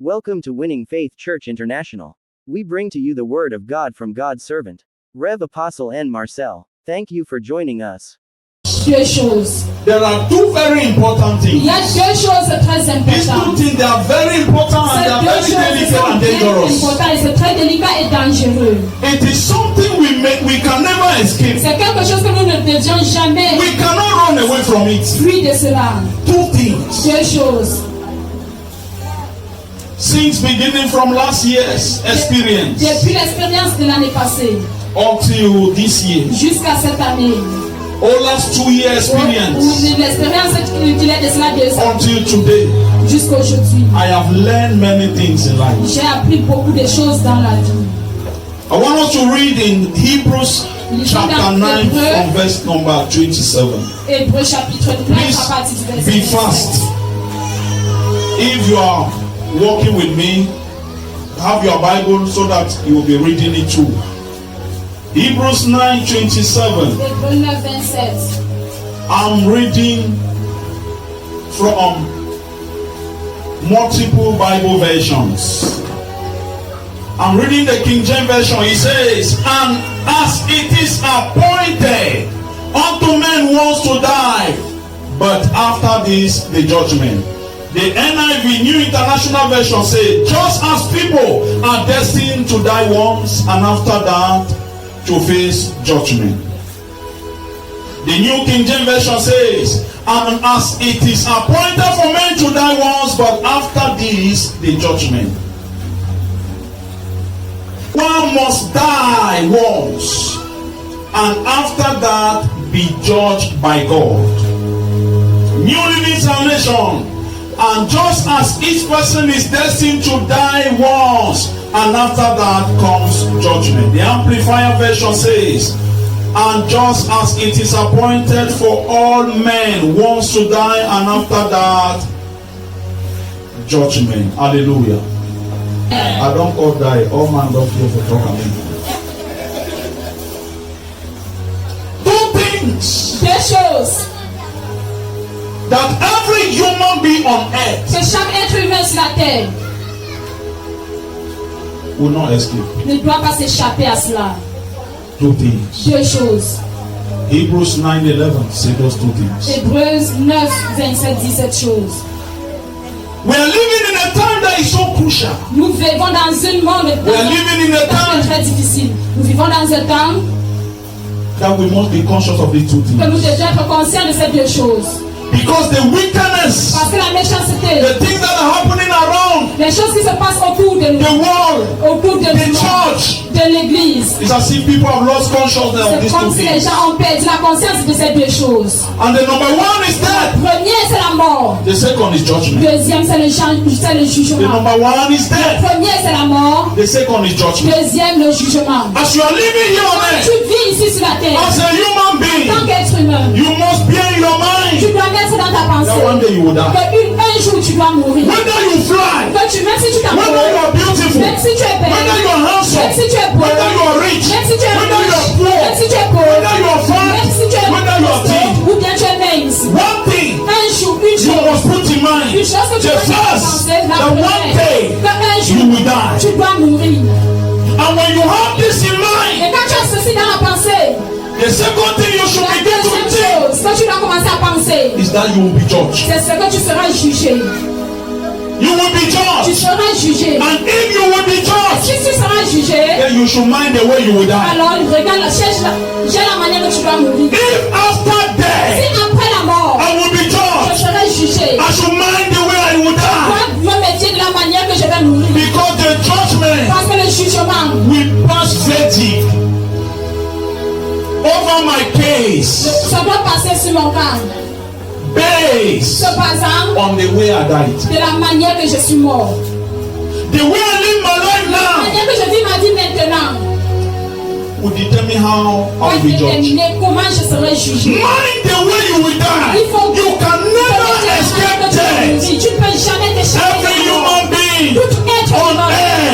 Welcome to Winning Faith Church International. We bring to you the Word of God from God's servant, Rev. Apostle N. Marcel. Thank you for joining us. Deux choses. There are two very important Il things. y a deux choses très These two importantes. things, they are very important and they are very delicate and dangerous. Et c'est très délicat et dangereux. It is something we can never escape. C'est quelque chose que nous ne devions jamais We cannot run away from it. fuir de cela. Two things. Deux choses. Since beginning from last year's experience Depuis l'expérience de l'année passée until this year, jusqu'à cette année, or last 2 year ou experience l'expérience qu'il est de cela 2 ans, until today, jusqu'à aujourd'hui, I have learned many things in life. j'ai appris beaucoup de choses dans la vie. I want us to read in Hebrews chapter 9 from verse number 27. Hébreux chapitre 9 Please à partir du verset be fast. If you are walking with me, have your Bible so that you will be reading it too. Hebrews 9:27. Hébreux 9, 27. I'm reading from multiple Bible versions. I'm reading the King James Version. It says, "And as it is appointed unto men once to die, but after this the judgment." The NIV New International Version says, "Just as people are destined to die once, and after that to face judgment." The New King James Version says, "And as it is appointed for men to die once, but after this the judgment." One must die once, and after that be judged by God. New Living Translation. "And just as each person is destined to die once, and after that comes judgment." The Amplifier Version says, "And just as it is appointed for all men once to die, and after that judgment." Hallelujah. I don't call die. All man don't feel for talking. Two things Deux choses. that every human being on earth Que chaque être humain sur la terre will not escape. ne doit pas s'échapper à cela. Two things. Deux choses. Hebrews 9:11 say those two things. Hébreux 9, 27 dit cette chose. We are living in a time that is so crucial. Nous vivons dans un monde We are living in a time très difficile. Nous vivons dans un temps that we must be conscious of these two que nous things. devons être conscients de ces deux choses. Because the wickedness, Parce que la méchanceté, the things that are happening around les choses qui se passent autour de nous, the world, autour de the nous, church, de l'église, it's as if people have lost consciousness of c'est these two comme si les things. gens ont perdu la conscience de ces deux choses. And the number one is death. Premier, c'est la mort. The second is judgment. Deuxième, c'est le The jugement. number one is death. Premier, c'est la mort. The second is judgment. Deuxième, le jugement. As you are living here on Quand earth, tu vis ici sur la terre, as a human en being, tant qu'être humain, you must bear in your tu mind dois mettre dans ta pensée that one day you will die. un jour tu dois mourir. Whether you fly, Que tu, même si tu whether you t'amours, are beautiful, même si tu es belle, whether you are handsome, même si tu es beau, whether you are rich, même si tu es whether you are riche, poor, même si tu es pauvre, whether you are fat, même si tu es whether you are thin, ou bien tu es mince, one thing un jour, une you chose, must put in mind, une chose que tu the dois first, penser, la that one première, day que un you jour will die. tu dois mourir. And when you have this in mind, Et quand tu as ceci dans la pensée, the second thing you should la begin to deuxième think chose que tu dois commencer à penser, is that you will be judged. c'est ce que tu seras jugé. You will be Tu judged. seras jugé. And if you will be judged, Si tu seras jugé, then you should mind the way you will die. alors regarde, cherche la manière que tu dois mourir. If after Si death après la mort, I will be je judged, serai jugé, I should mind the way I will die. moi me méfier de la manière que je vais mourir. Because the judgment Parce que le jugement will pass verdict over my case, ça doit passer sur mon cas. based Se basant on the way I died. de la manière que je suis mort. The way I live my life La now manière que je vis ma vie maintenant will determine how I va will be judged. déterminer comment je serai jugé. Mind the way you will die. Il faut You can never escape death. Tu ne peux jamais t'échapper. Every human being Tout être on humain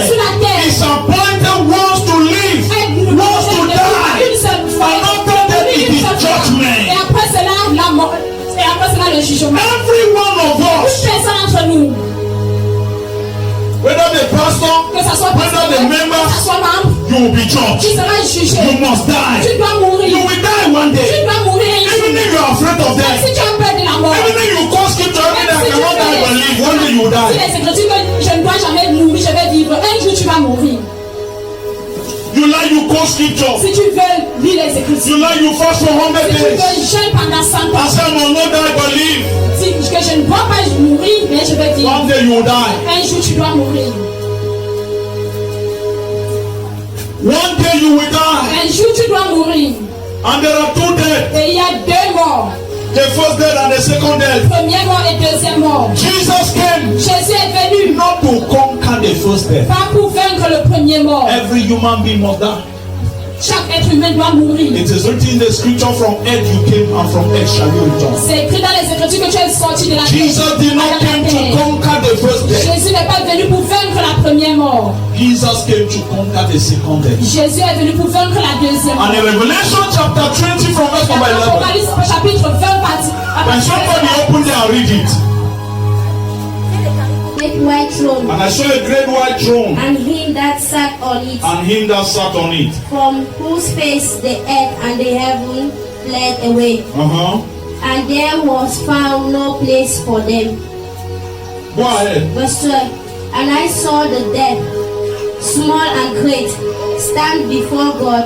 sur la earth terre is appointed once to live, once to die. une seule fois. And after that it is Et judgment. après cela, la mort. Et après cela, le jugement. Every one of Toute us personne entre nous que ça soit whether the que members, ça soit membre, you will be tu judged. seras jugé. You must die. Tu dois mourir. You will die one Tu day. dois mourir un jour. Even if you are afraid of Même death, si tu as peur de la mort. even if you call scripture every day, I cannot die but live, one day you will Si die. les écritures que je ne dois jamais mourir, je vais vivre. Un jour tu vas mourir. You like you call scripture. Si tu veux lire les écritures, You like you fast for 100 si tu days. veux jeûner pendant 100 I ans, say I will not die but live. si que je ne dois pas mourir, mais je vais vivre. One day you will die. Un jour tu dois mourir. One day you will die. Un jour tu dois mourir. And there are two deaths. Et il y a deux morts. The first death and the second death. Première mort et deuxième mort. Jesus came Jésus est venu not to conquer the first death. pas pour vaincre le premier mort. Every human being must die. Chaque être humain doit mourir. It is written in the scripture, from earth you came and from earth shall you return. C'est écrit dans les écritures que tu es sorti de la terre. Jesus did not come to conquer the first death. Jésus n'est pas venu pour vaincre la première mort. Jesus came to conquer the second death. Jésus est venu pour vaincre la deuxième mort. And in Revelation chapter 20 from verse number 11, Apocalypse chapitre 20 partie. when somebody opened there and read it, Great white throne, and I saw a great white throne and him that sat on it, and him that sat on it. from whose face the earth and the heaven fled away, and there was found no place for them. Go ahead. Verse 12. And I saw the dead, small and great, stand before God,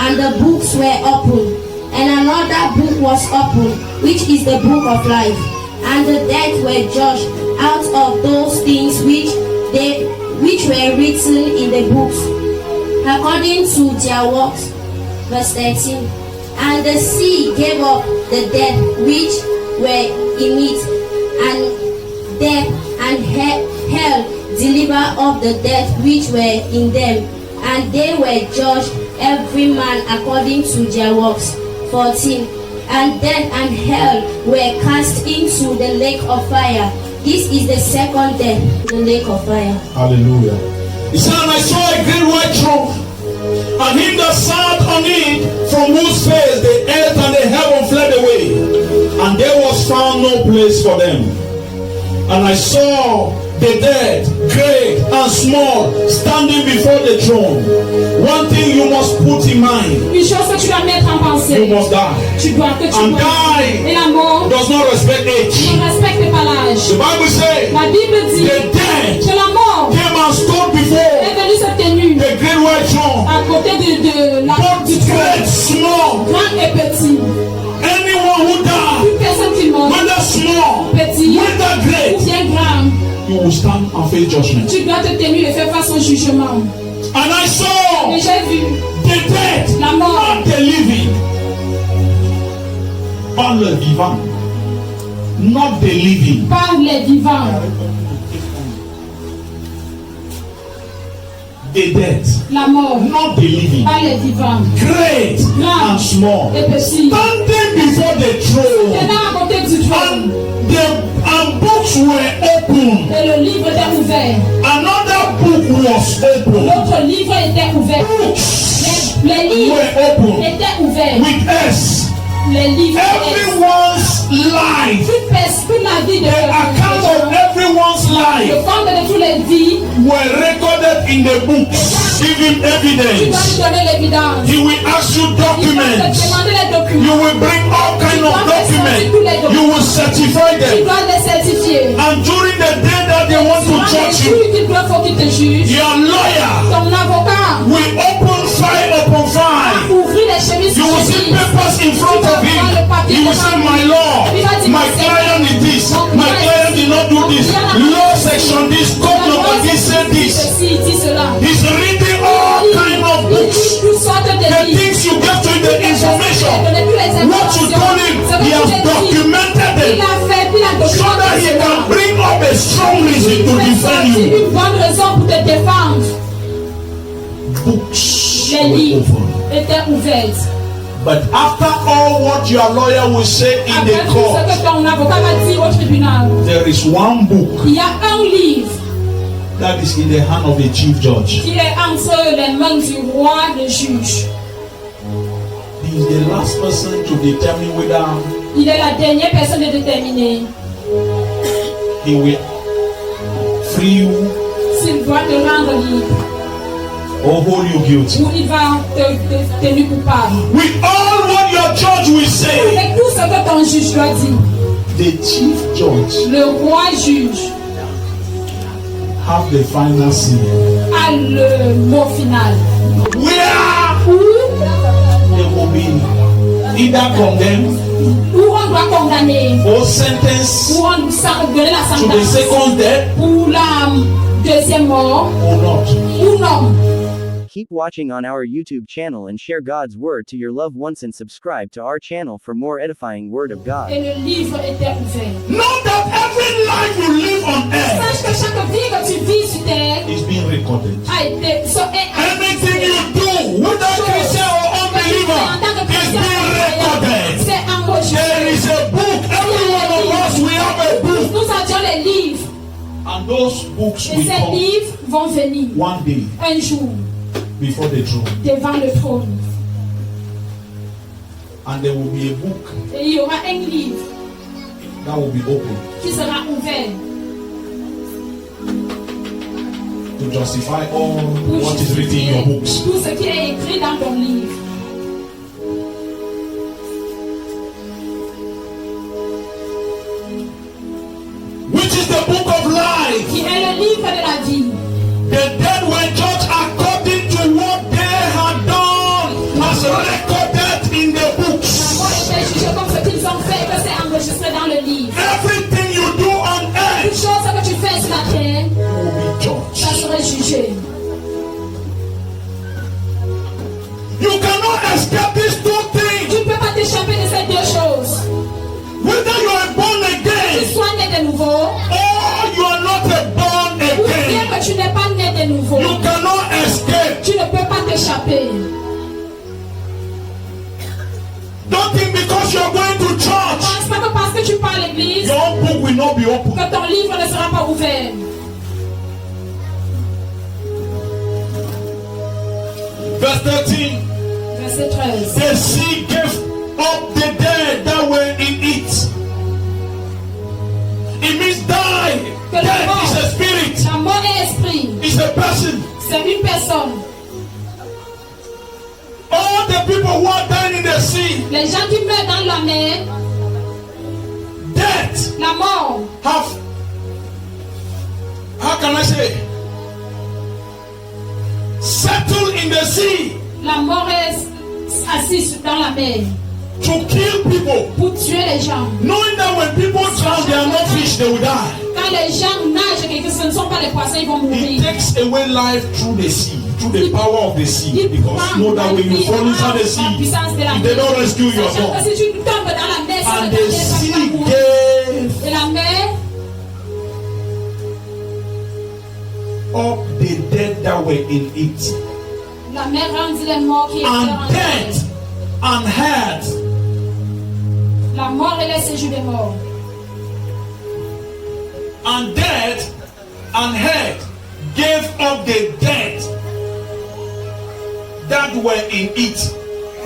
and the books were opened, and another book was opened, which is the book of life. And the dead were judged out of those things which were written in the books, according to their works. Verse 13. And the sea gave up the dead which were in it, and death and hell delivered up the dead which were in them, and they were judged every man according to their works. 14. And death and hell were cast into the lake of fire. This is the second death, the lake of fire. Hallelujah. He said, and I saw a great white throne, and him that sat on it, from whose face the earth and the heaven fled away, and there was found no place for them. And I saw the dead, great and small, standing before the throne. One thing you must put in mind: Une chose que tu dois mettre en you pensée. must die. Tu dois que tu And meurs. die Et la mort does not respect age. ne respecte pas l'âge. The Bible says La Bible dit the dead que la mort came and stood before est venue se tenir the great white throne. à côté de la Both du great, trône, small, grand et petit. anyone who died, Toute personne qui meurt, whether small, petit whether ou great, bien grand, you will stand and face judgment. tu dois te tenir et faire face au jugement. And I saw Et j'ai vu the dead, la mort, not the living, pas le vivant, not the living. par les vivants. The dead, La mort, not the living, par les vivants. great and small, Et petit. standing before the throne, Tenant à côté du trône. and books were opened. Et le livre était ouvert. Another book was opened. L'autre livre était ouvert. Books Les livres were opened étaient ouverts. with S. Les livres étaient Everyone's life, toute la vie de the account of everyone's le life compte de toutes les vies. were recorded in the books, giving Tu dois evidence. lui donner l'évidence. He will ask you Il va te documents. demander les You documents. will bring all kind of documents. You will certify Tu them. dois les certifier. And during the day that they want to Durant les judge jours you, qu'il faut qu'il te juge, your lawyer ton avocat will open file upon file. ouvrir les chemises You will see papers in front of him. He will say, my Lord, my client is this. My client did not do this. Law section this, code number this, say this. Ceci, dit cela. He's reading all kind of books. Toutes sortes de The livres. things you get to the information. What you told him, he has documented Il them a fait, il a so that he documenté can cela. bring up a strong reason to defend you. Une bonne raison pour te défendre. Books Les were livres open. étaient ouverts. But after all what your lawyer will say in Après the tout ce court, que ton avocat va dire au tribunal, there is one book il y a un livre that is in the hand of the chief judge. qui est entre les mains du roi, le juge. He is the last person to determine whether Il est la dernière personne à déterminer he will free you s'il doit te rendre libre. or hold you guilty. Ou il va te tenir coupable. With all what your judge will say, Avec tout ce que ton juge doit dire, the chief judge le roi juge have the final say. a le mot final. Where Ou they will be either condemned on doit condamner, or sentenced ou on doit donner la to the sentence second death pour la deuxième mort, or not. ou non. Keep watching on our YouTube channel and share God's word to your loved ones and subscribe to our channel for more edifying word of God. Et le livre était ouvert. Know that every life you live on earth Sache que chaque vie que tu vis sur terre is being recorded. a été Anything you do, whether Christian or unbeliever, is being recorded. c'est enregistré. There is a book. Every one of us, we have a book. Nous avions les livres. And those books Et will ces come livres vont venir one day un jour before the throne. devant le trône. And there will be a book Et il y aura un livre that will be open qui sera ouvert to justify all pour what is written in your books. tout ce qui est écrit dans ton livre. Which is the book of life. Qui est le livre de la vie. The dead were judged according to what they had done, as recorded in the La books. mort était jugée comme ce qu'ils ont fait, que c'est enregistré dans le livre. Everything you do on Toute earth chose que tu fais sur la terre, will be ça judged. serait jugé. You cannot escape these two Tu things. ne peux pas t'échapper de ces deux choses. Whether you are born Tu again sois né de nouveau, or you are not born ou bien again, que tu n'es pas né de nouveau. you cannot escape. Tu ne peux pas t'échapper. Don't think because you are going to Ne church, pense pas que parce que tu pars à l'église, your book will not be open. que ton livre ne sera pas ouvert. Verse 13. Verset 13. The sea gave up the dead that were in it. It means die. Que la Death mort, is a spirit. la mort est esprit. It's a person. C'est une personne. All the people who are dying in the sea, Les gens qui meurent dans la mer, death la mort, have, how can I say, settled in the sea la mort est assise dans la mer to kill people. pour tuer les gens. Knowing that when people drown, they are not fish, they will die. Quand les gens nagent et que ce ne sont pas les poissons, ils vont It mourir. takes away life through the sea, through the power of the sea. Il Because prend know that la when you vie fall inside the la sea, puissance de la if they mer. don't rescue you, you are Sachant gone. que si tu tombes dans la mer, ça And ne the te laisse pas sea mourir. gave Et la mer up the dead that were in it, La mer rendit les morts qui étaient and en terre. death and hell La mort et les séjours des morts. and death and hell gave up the dead that were in it.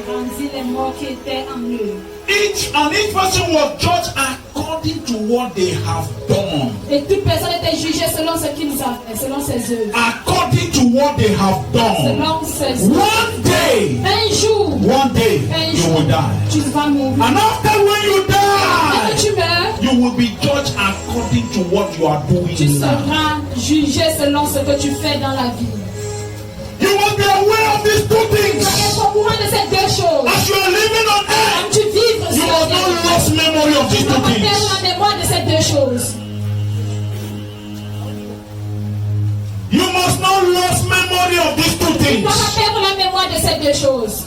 Rendit les morts qui étaient en eux. Each person was judged according to what they have done. Et toute personne était jugée selon ce qu'il nous a fait, selon ses œuvres. According to what they have done. Selon ses œuvres. One day Un you will jour, die. tu vas mourir. And after when you Quand die, tu meurs, you will be judged according to what you are tu doing now. seras jugé selon ce que tu fais dans la vie. You must be aware of these two Tu things. dois être au courant de ces deux choses. As you are living on Quand earth, tu vivres you sur la must not terre, lose memory of tu these ne dois two pas perdre things. la mémoire de ces deux choses. You must not lose memory of these two Tu ne things. dois pas perdre la mémoire de ces deux choses.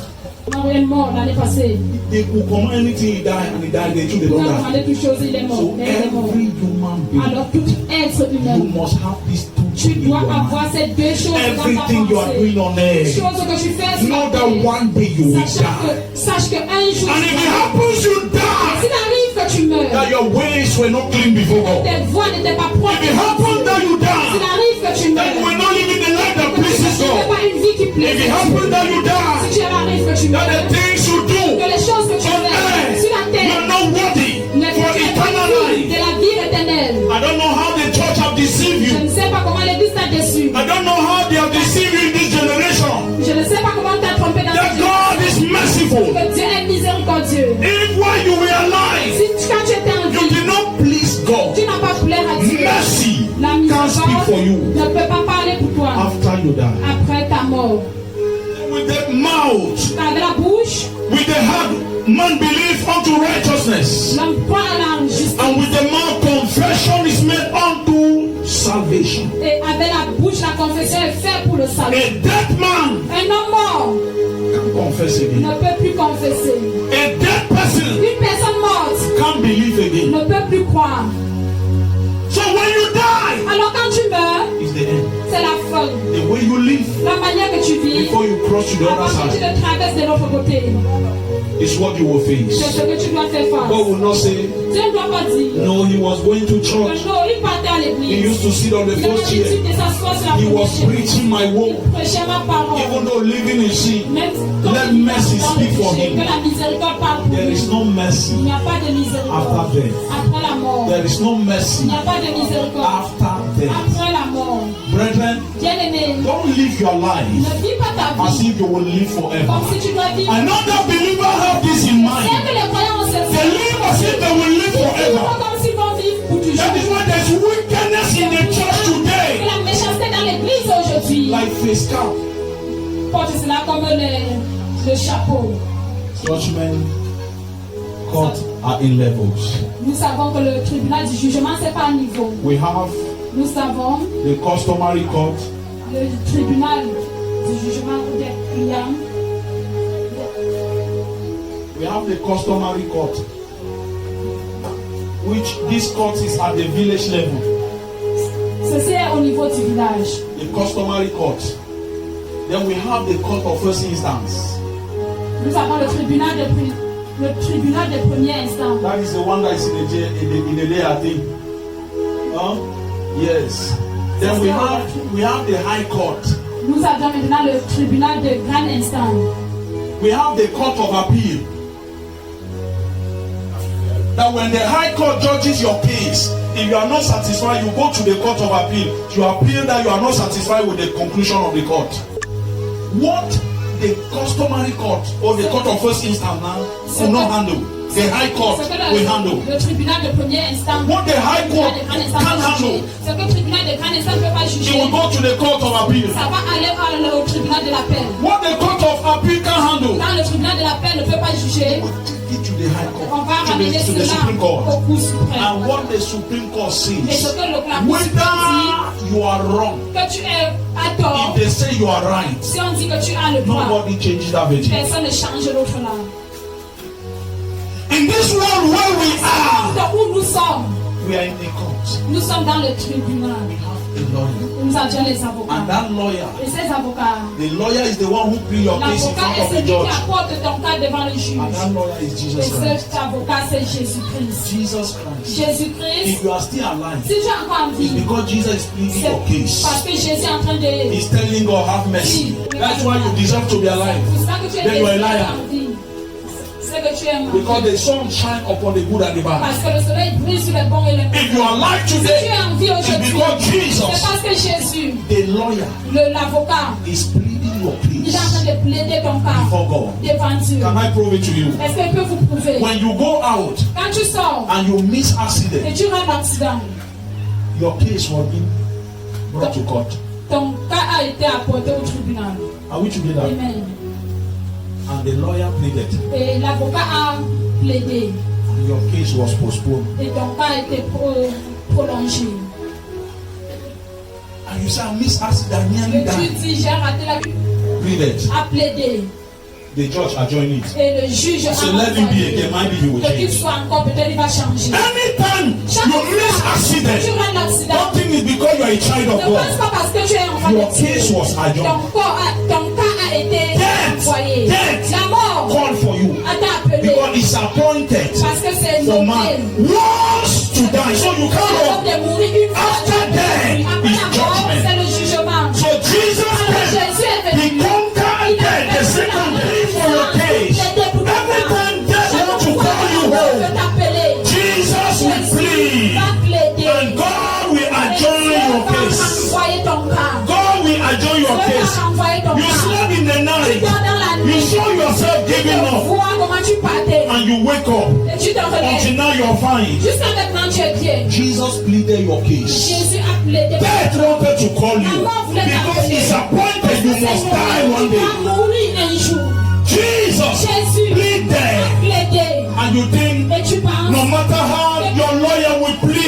Non, il est mort l'année passée. They will command anything he die and he died, they too, they Quand don't on die. demandait toute chose, il est mort. So Mais il est mort. every human being, Alors tout être you humain, must have these two tu things in dois your avoir mind. ces deux choses dans ta Everything you are doing pensée. on earth, Choses que tu fais sur know la that terre. one day you will Sache die. qu'un jour, And if it happens, you die. s'il arrive que tu meurs, That your ways were not clean before God. tes voies n'étaient pas propres. If it happens that you S'il die, arrive que tu that you meurs, will not live in the life that que tu pleases n'as God. pas une vie qui plaît. If it happens that you die, Si tu arrive que tu that meurs, the things you que do les choses que tu on fais earth, sur la you terre are not worthy ne for sont eternal pas de life. la vie éternelle. I don't know how the church have deceived Je you. ne sais pas comment l'église t'a déçu. I don't you die. après ta mort. With the mouth, Avec la bouche, with the heart, man believe unto righteousness. l'homme croit à la justice. And with the mouth, confession is made unto salvation. Et avec la bouche, la confession est faite pour le salut. A dead man Un homme mort can confess ne again. peut plus confesser. A dead person Une personne morte can't believe again. ne peut plus croire. So when you die, Alors quand tu meurs, it's the end. c'est la fin. The way you live La manière que tu vis, before you cross to the avant other que tu side te traverses de l'autre côté, is what you will c'est ce face. que tu dois faire face. God will not say, Dieu ne doit pas dire no, he was going to que church. non, il partait à He l'église. used to sit on the Il avait first chair. l'habitude de s'asseoir sur la He was première chaise. preaching my word. Il prêchait ma parole. Even though living in sin, Même let quand il mercy dans le speak for péché, him. que la miséricorde parle pour There lui. is no Il mercy n'y a pas de miséricorde after death. après la mort. There is no Il mercy n'y a pas de miséricorde after death. après la mort. Brethren, Bien-aimé, don't live your life ne vis pas ta as vie if you will live forever. comme si tu dois vivre. Another believer have this in C'est mind. que les croyants ont ce They live as if they will live Ils vivent forever. comme s'ils vont vivre pour toujours. That is why there's wickedness in the church Et today. la méchanceté dans l'église aujourd'hui Like face cap. porte cela comme le chapeau. Judgment court are in levels. Nous savons que le tribunal du jugement, c'est pas un niveau. We have Nous savons the customary court, le tribunal du jugement des clients. we have the customary court, which this court is at the village level. Ceci est au niveau du village. The customary court. Then we have the court of first instance. Nous avons le tribunal de première instance. That is the one that is in the jail, in the day, I think. Huh? Yes. Then we have the high court. Nous avons maintenant le tribunal de grande instance. We have the court of appeal. That when the high court judges your case, if you are not satisfied, you go to the court of appeal. You appeal that you are not satisfied with the conclusion of the court. What the customary court or the court of first instance now will not handle, the high court Ce que will handle. le tribunal de première instance. What the high court Le tribunal de grande instance can peut juger. handle, Ce que le tribunal de grande instance ne peut pas it juger. will go to the court of appeal. Ça va aller au tribunal de l'appel. What the court of appeal can handle, Quand le tribunal de l'appel ne peut pas juger, will take it to the high on court, va ramener to the cela Supreme Court. au cour suprême. And what the Supreme Court Et ce says, que la cour suprême whether you are wrong, dit, que tu es à tort, if they say you are right, si on dit que tu as le droit, nobody changes that verdict. personne ne change l'autre là. In this world where we are, Donc où nous sommes, we are in the court. nous sommes dans le tribunal. We have a lawyer. Nous avions les And avocats. that lawyer, Et ces avocats, the lawyer is the one who brings your case in l'avocat front est of the celui qui judge. apporte ton cas devant le juge. And that lawyer is Et Jesus Christ. cet avocat, c'est Jésus-Christ. Jesus Christ. Jésus-Christ, If you are still alive, si tu es encore en it's vie, because Jesus is pleading your c'est case. parce que Jésus est en train de... He's telling God, have mercy. That's why you deserve to be alive. C'est ça que tu es Then you are a liar. en vie. C'est que tu es en Because vie. the sun shines upon the good and the bad. Parce que le soleil brille sur les bons et les If you are mauvais. alive Si tu today, es en vie it's aujourd'hui, because c'est Jesus, parce que Jésus, the lawyer, l'avocat, is pleading your il est en train case de plaider ton cas before God. devant Dieu. Can I prove it to you? Est-ce qu'il peut vous prouver? When you go out Quand tu sors and you miss et accident, tu rentres d'accident, your case will be brought to court. ton cas a été apporté au tribunal. Are we together? Amen. And the lawyer pleaded, Et l'avocat a plaidé and your case was postponed. et ton cas a été prolongé. And you say, I miss accident, nearly Et tu died. dis, j'ai raté la vie, Pleaded. a plaidé. The judge adjourned it. Et le juge a So let him be again. Maybe he will que qu'il change. soit encore, peut-être il va changer. Anytime Chaque you miss fois que tu accident, rentres d'accident, don't think it's because you are a child of ne pense God. pas parce que tu es enfant Your de Dieu. case was adjourned. Ton cas a été envoyé. Death La mort called for you a été appelée because it's appointed parce que c'est for nommé. man once to die. So you can't L'homme go. de mourir une fois. After death Après is la mort, judgment. c'est le jugement. So Jesus Alors came. Jésus est He venu. conquered death, the second day for your case. Every time death wants to call you home, Jesus will plead, and God will adjourn your case. God will adjourn your case. You slept in the night, you saw yourself giving up, and you wake up. Until now you you're fine. Jusqu'à maintenant, tu es bien. Jesus pleaded your case. Jésus a plaidé. Death wanted to call you because it's appointed you must die one day. Mourir un jour. Jesus Jésus pleaded. a plaidé. And you think, Et tu penses, no matter how your lawyer will plead, a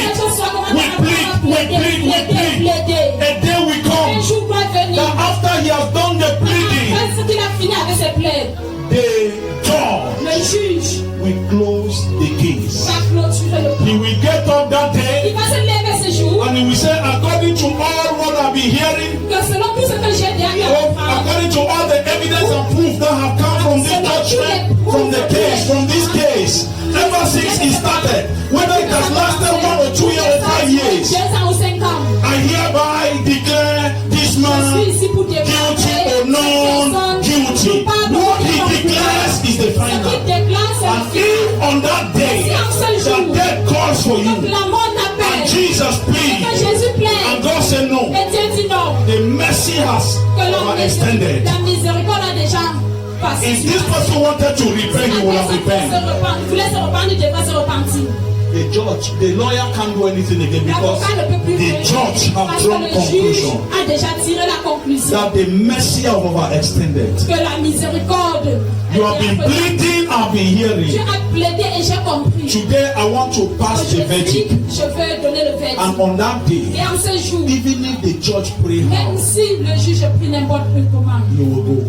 day will un come jour va venir. that after he has done the pleading, Après qu'il a fini avec ses plaies, the judge le juge will close the case. va clôturer le He cas. will get up that Il day va se lever ce jour. and he will say, according to all what I've been hearing, Que selon tout ce que j'ai dit à or according to all the evidence and proof that have come from this judgment, from the case, from this case, ever since it started, whether it has lasted 1 or 2 years or 5 years, 2 ans ou 5 ans. I hereby declare this Je man suis ici pour guilty déclarer or non guilty. What he declares is the ce qu'il final. déclare, c'est And le if on that day that death calls for Donc you, la mort t'appelle. and Jesus Que plead, Jésus plaît. and God said no, Et Dieu dit non. the mercy has Que extended. la miséricorde a déjà passé. If this person wanted to repent, he would have repented. Il voulait se repentir, il devrait se repentir. The judge, the lawyer can't do anything again because L'avocat ne peut plus the faire. judge have Parce drawn que le juge conclusion a déjà tiré la conclusion. that the mercy have overextended. Que la miséricorde. You have been pleading, I've been Tu hearing. as plaidé et j'ai compris. Today I want to pass the verdict, Je veux donner le verdict. and on that day, Et en ce jour, even if the judge pray même hard, si le juge prie n'importe comment, you will go.